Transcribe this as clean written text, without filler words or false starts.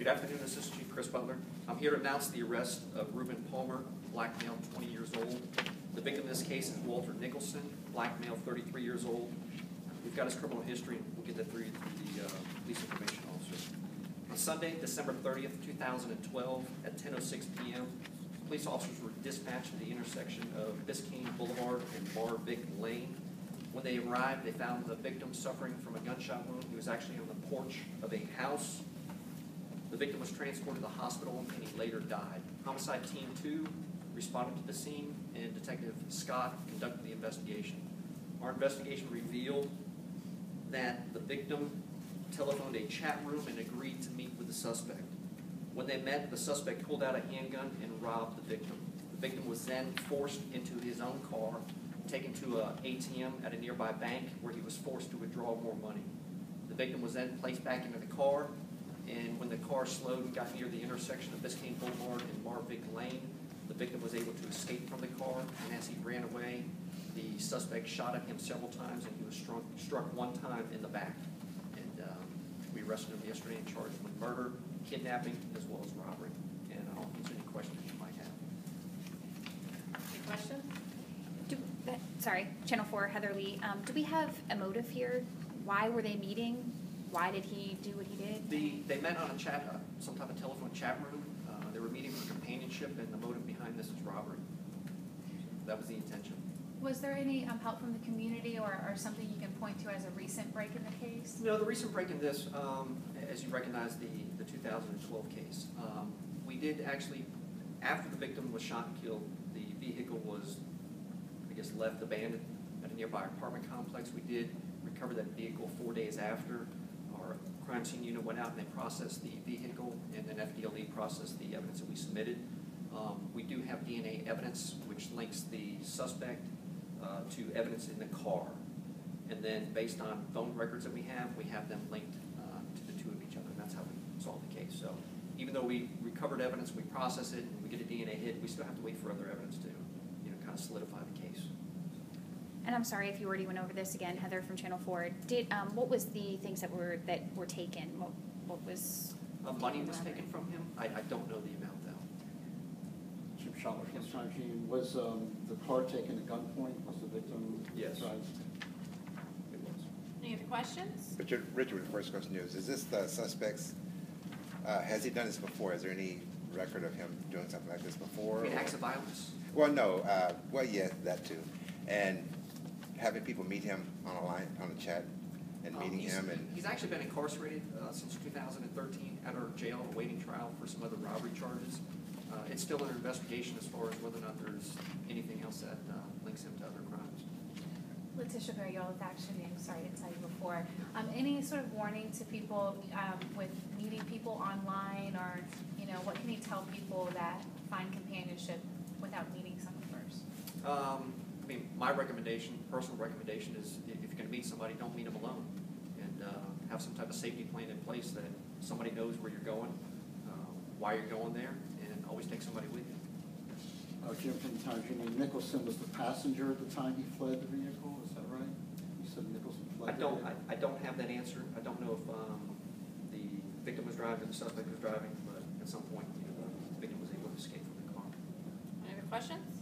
Good afternoon, Assistant Chief Chris Butler. I'm here to announce the arrest of Reuben Palmer, black male, 20 years old. The victim in this case is Walter Nicholson, black male, 33 years old. We've got his criminal history, and we'll get that through the police information officer. On Sunday, December 30th, 2012, at 10:06 p.m., police officers were dispatched at the intersection of Biscayne Boulevard and Bar-Vic Lane. When they arrived, they found the victim suffering from a gunshot wound. He was actually on the porch of a house. The victim was transported to the hospital, and he later died. Homicide Team 2 responded to the scene, and Detective Scott conducted the investigation. Our investigation revealed that the victim telephoned a chat room and agreed to meet with the suspect. When they met, the suspect pulled out a handgun and robbed the victim. The victim was then forced into his own car, taken to an ATM at a nearby bank where he was forced to withdraw more money. The victim was then placed back into the car, and when the car slowed and got near the intersection of Biscayne Boulevard and Bar-Vic Lane, the victim was able to escape from the car, and as he ran away, the suspect shot at him several times, and he was struck one time in the back. And we arrested him yesterday and charged him with murder, kidnapping, as well as robbery. And I'll answer any questions you might have. Any questions? Sorry, Channel 4, Heather Lee. Do we have a motive here? Why were they meeting? Why did he do what he did? They met on a chat, some type of telephone chat room. They were meeting for companionship, and the motive behind this is robbery. That was the intention. Was there any help from the community or something you can point to as a recent break in the case? No, the recent break in this, as you recognize the 2012 case, we did actually, after the victim was shot and killed, the vehicle was, I guess, left abandoned at a nearby apartment complex. We did recover that vehicle 4 days after. Our crime scene unit went out and they processed the vehicle, and then FDLE processed the evidence that we submitted. We do have DNA evidence which links the suspect to evidence in the car. And then based on phone records that we have them linked to the two of each other, and that's how we solved the case. So even though we recovered evidence, we process it, and we get a DNA hit, we still have to wait for other evidence to kind of solidify the case. And I'm sorry if you already went over this again, Heather from Channel 4. What was the things that were taken? What was money was taken from him? I don't know the amount though. Chief Schaller from Sargent. Was the car taken at gunpoint? Was the victim? Yes. Tried? It was. Any other questions? Richard, the first question is this the suspect's, has he done this before? Is there any record of him doing something like this before? I mean, acts of violence? Well, no. Well, yeah, that too. And having people meet him on a line, on a chat, and meeting him. And he's actually been incarcerated since 2013 at our jail awaiting trial for some other robbery charges. It's still under investigation as far as whether or not there's anything else that links him to other crimes. Letitia Barriol with Action News. Sorry, I didn't tell you before. Any sort of warning to people with meeting people online, or what can you tell people that find companionship without meeting someone first? I mean, my recommendation, personal recommendation, is if you're going to meet somebody, don't meet them alone, and have some type of safety plan in place that somebody knows where you're going, why you're going there, and always take somebody with you. Jim from Targini, Nicholson was the passenger at the time he fled the vehicle. Is that right? You said Nicholson fled. I don't have that answer. I don't know if the victim was driving or the suspect was driving, but at some point, the victim was able to escape from the car. Any other questions?